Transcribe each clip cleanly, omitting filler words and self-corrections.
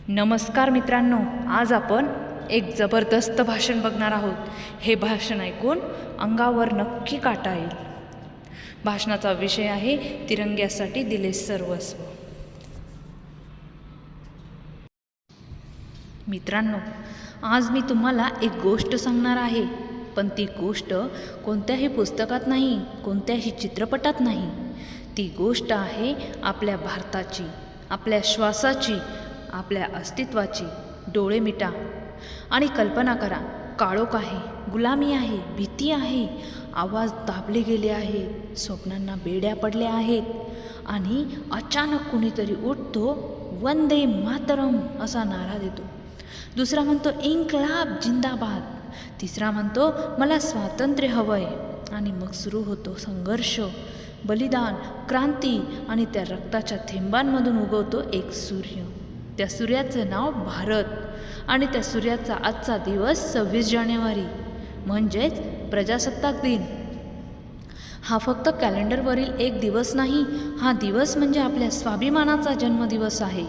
नमस्कार मित्रांनो, आज आपण एक जबरदस्त भाषण बघणार आहोत. हे भाषण ऐकून अंगावर नक्की काटा येईल. भाषणाचा विषय आहे तिरंग्यासाठी दिले सर्वस्व. मित्रांनो, आज मी तुम्हाला एक गोष्ट सांगणार आहे, पण ती गोष्ट कोणत्याही पुस्तकात नाही, कोणत्याही चित्रपटात नाही. ती गोष्ट आहे आपल्या भारताची, आपल्या श्वासाची, आपल्या अस्तित्वाची. डोळे मिटा आणि कल्पना करा. काळोख आहे, गुलामी आहे, भीती आहे, आवाज दाबले गेले आहे, स्वप्नांना बेड्या पडल्या आहेत आणि अचानक कुणीतरी उठतो, वंदे मातरम असा नारा देतो. दुसरा म्हणतो इन्कलाब जिंदाबाद. तिसरा म्हणतो मला स्वातंत्र्य हवंय. आणि मग सुरू होतो संघर्ष, बलिदान, क्रांती आणि त्या रक्ताच्या थेंबांमधून उगवतो एक सूर्य. त्या सूर्याचं नाव भारत. आणि त्या सूर्याचा आजचा दिवस 26 जानेवारी म्हणजेच प्रजासत्ताक दिन. हा फक्त कॅलेंडरवरील एक दिवस नाही, हा दिवस म्हणजे आपल्या स्वाभिमानाचा जन्मदिवस आहे.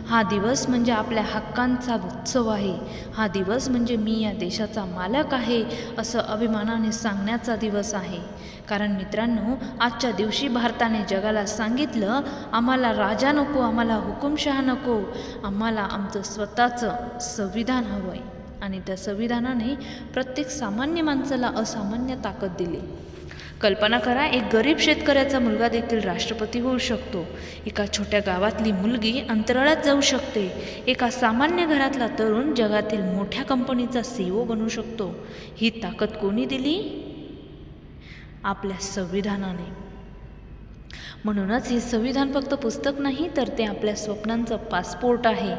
हा दिवस म्हणजे आपल्या हक्कांचा उत्सव आहे. हा दिवस म्हणजे मी या देशाचा मालक आहे असं अभिमानाने सांगण्याचा दिवस आहे. कारण मित्रांनो, आजच्या दिवशी भारताने जगाला सांगितलं, आम्हाला राजा नको, आम्हाला हुकुमशहा नको, आम्हाला आमचं स्वतःचं संविधान हवं आहे. आणि त्या संविधानाने प्रत्येक सामान्य माणसाला असामान्य ताकद दिली. कल्पना करा, एक गरीब शेतकऱ्याचा मुलगा देखील राष्ट्रपती होऊ शकतो. एका छोट्या गावातली मुलगी अंतराळात जाऊ शकते. एका सामान्य घरातला तरुण जगातील मोठ्या कंपनीचा CEO बनू शकतो. ही ताकद कोणी दिली? आपल्या संविधानाने. म्हणूनच हे संविधान फक्त पुस्तक नाही, तर ते आपल्या स्वप्नांचं पासपोर्ट आहे.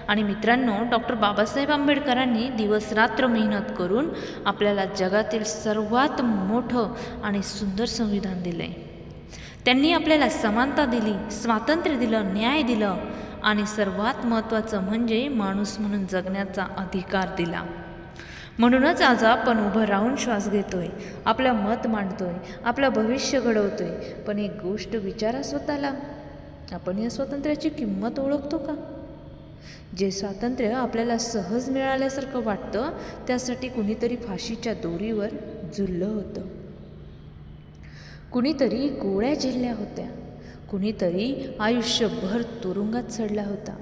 आणि मित्रांनो, डॉक्टर बाबासाहेब आंबेडकरांनी दिवस रात्र मेहनत करून आपल्याला जगातील सर्वात मोठं आणि सुंदर संविधान दिलं आहे. त्यांनी आपल्याला समानता दिली, स्वातंत्र्य दिलं, न्याय दिलं आणि सर्वात महत्त्वाचं म्हणजे माणूस म्हणून जगण्याचा अधिकार दिला. म्हणूनच आज आपण उभं राहून श्वास घेतोय, आपलं मत मांडतोय, आपलं भविष्य घडवतोय. पण एक गोष्ट विचारा स्वतःला, आपण या स्वातंत्र्याची किंमत ओळखतो का? जे स्वातंत्र्य आपल्याला सहज मिळाल्यासारखं वाटतं, त्यासाठी कुणीतरी फाशीच्या दोरीवर झुललं होतं, कुणीतरी गोळ्या झेलल्या होत्या, कुणीतरी आयुष्यभर तुरुंगात चढला होता.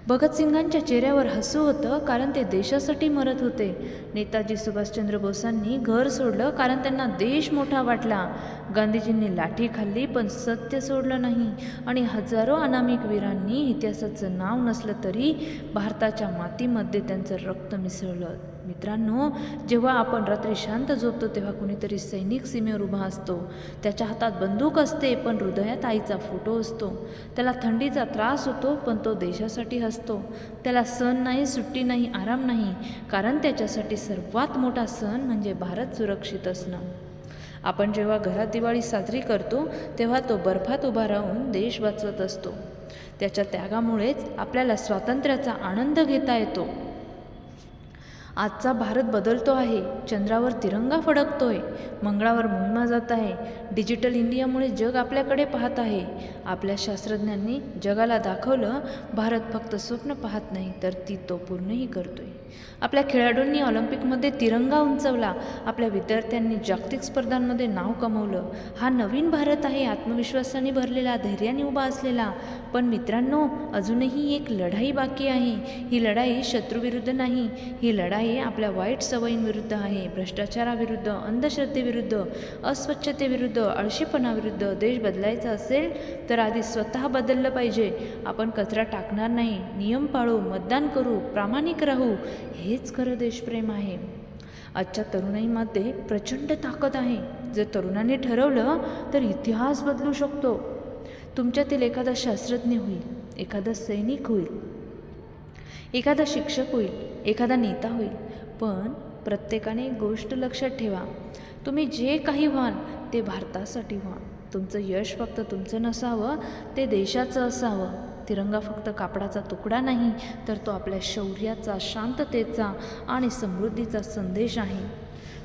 भगतसिंगांच्या चेहऱ्यावर हसू होतं, कारण ते देशासाठी मरत होते. नेताजी सुभाषचंद्र बोसांनी घर सोडलं, कारण त्यांना देश मोठा वाटला. गांधीजींनी लाठी खाल्ली, पण सत्य सोडलं नाही. आणि हजारो अनामिक वीरांनी इतिहासाचं नाव नसलं तरी भारताच्या मातीमध्ये त्यांचं रक्त मिसळलं. मित्रांनो, जेव्हा आपण रात्री शांत झोपतो, तेव्हा कुणीतरी सैनिक सीमेवर उभा असतो. त्याच्या हातात बंदूक असते, पण हृदयात आईचा फोटो असतो. त्याला थंडीचा त्रास होतो, पण तो देशासाठी हसतो. त्याला सण नाही, सुट्टी नाही, आराम नाही, कारण त्याच्यासाठी सर्वात मोठा सण म्हणजे भारत सुरक्षित असणं. आपण जेव्हा घरात दिवाळी साजरी करतो, तेव्हा तो बर्फात उभा राहून देश वाचवत असतो. त्याच्या त्यागामुळेच आपल्याला स्वातंत्र्याचा आनंद घेता येतो. आजचा भारत बदलतो आहे. चंद्रावर तिरंगा फडकतोय, मंगळावर मोहिमा जात आहे. डिजिटल इंडियामुळे जग आपल्याकडे पाहत आहे. आपल्या शास्त्रज्ञांनी जगाला दाखवलं, भारत फक्त स्वप्न पाहत नाही, तर तो पूर्णही करतोय. आपल्या खेळाडूंनी ऑलिम्पिकमध्ये तिरंगा उंचवला. आपल्या विद्यार्थ्यांनी जागतिक स्पर्धांमध्ये नाव कमवलं. हा नवीन भारत आहे, आत्मविश्वासाने भरलेला, धैर्याने उभा असलेला. पण मित्रांनो, अजूनही एक लढाई बाकी आहे. ही लढाई शत्रूविरुद्ध नाही, ही लढाई आपल्या वाईट सवयींविरुद्ध आहे. भ्रष्टाचाराविरुद्ध, अंधश्रद्धेविरुद्ध, अस्वच्छतेविरुद्ध, आळशीपणाविरुद्ध. देश बदलायचा असेल तर आधी स्वतः बदललं पाहिजे. आपण कचरा टाकणार नाही, नियम पाळू, मतदान करू, प्रामाणिक राहू. हेच खरं देशप्रेम आहे. आजच्या तरुणाईमध्ये प्रचंड ताकद आहे. जर तरुणांनी ठरवलं तर इतिहास बदलू शकतो. तुमच्यातील एखादा शास्त्रज्ञ होईल, एखादा सैनिक होईल, एखादा शिक्षक होईल, एखादा नेता होईल. पण प्रत्येकाने एक गोष्ट लक्षात ठेवा, तुम्ही जे काही व्हाल ते भारतासाठी व्हा. तुमचं यश फक्त तुमचं नसावं, ते देशाचं असावं. तिरंगा फक्त कापडाचा तुकडा नाही, तर तो आपल्या शौर्याचा, शांततेचा आणि समृद्धीचा संदेश आहे.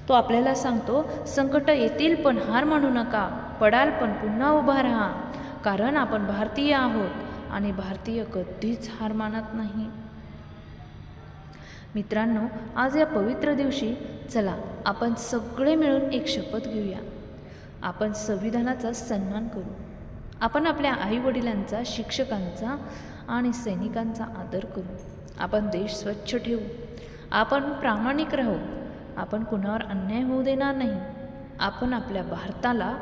तो आपल्याला सांगतो, संकट येतील पण हार मानू नका, पडाल पण पुन्हा उभा राहा. कारण आपण भारतीय आहोत आणि भारतीय कधीच हार मानत नाही. मित्रांनो, आज या पवित्र दिवशी चला आपण सगळे मिळून एक शपथ घेऊया. आपण संविधानाचा सन्मान करू. आपण आपल्या आईवडिलांचा, शिक्षकांचा आणि सैनिकांचा आदर करू. आपण देश स्वच्छ ठेवू. आपण प्रामाणिक राहू. आपण कुणावर अन्याय होऊ देणार नाही. आपण आपल्या भारताला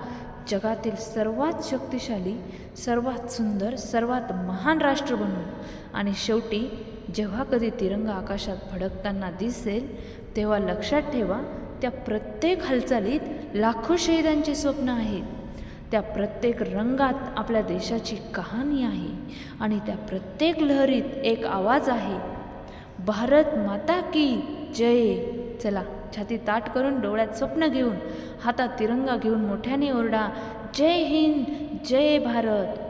जगातील सर्वात शक्तिशाली, सर्वात सुंदर, सर्वात महान राष्ट्र बनवू. आणि शेवटी जेव्हा कधी तिरंगा आकाशात फडकताना दिसेल तेव्हा लक्षात ठेवा, त्या प्रत्येक हालचालीत लाखो शहीदांची स्वप्न आहेत. त्या प्रत्येक रंगात आपल्या देशाची कहाणी आहे आणि त्या प्रत्येक लहरीत एक आवाज आहे, भारत माता की जय. चला छाती ताट करून, डोळ्यात स्वप्न घेऊन, हातात तिरंगा घेऊन मोठ्याने ओरडा, जय हिंद, जय भारत.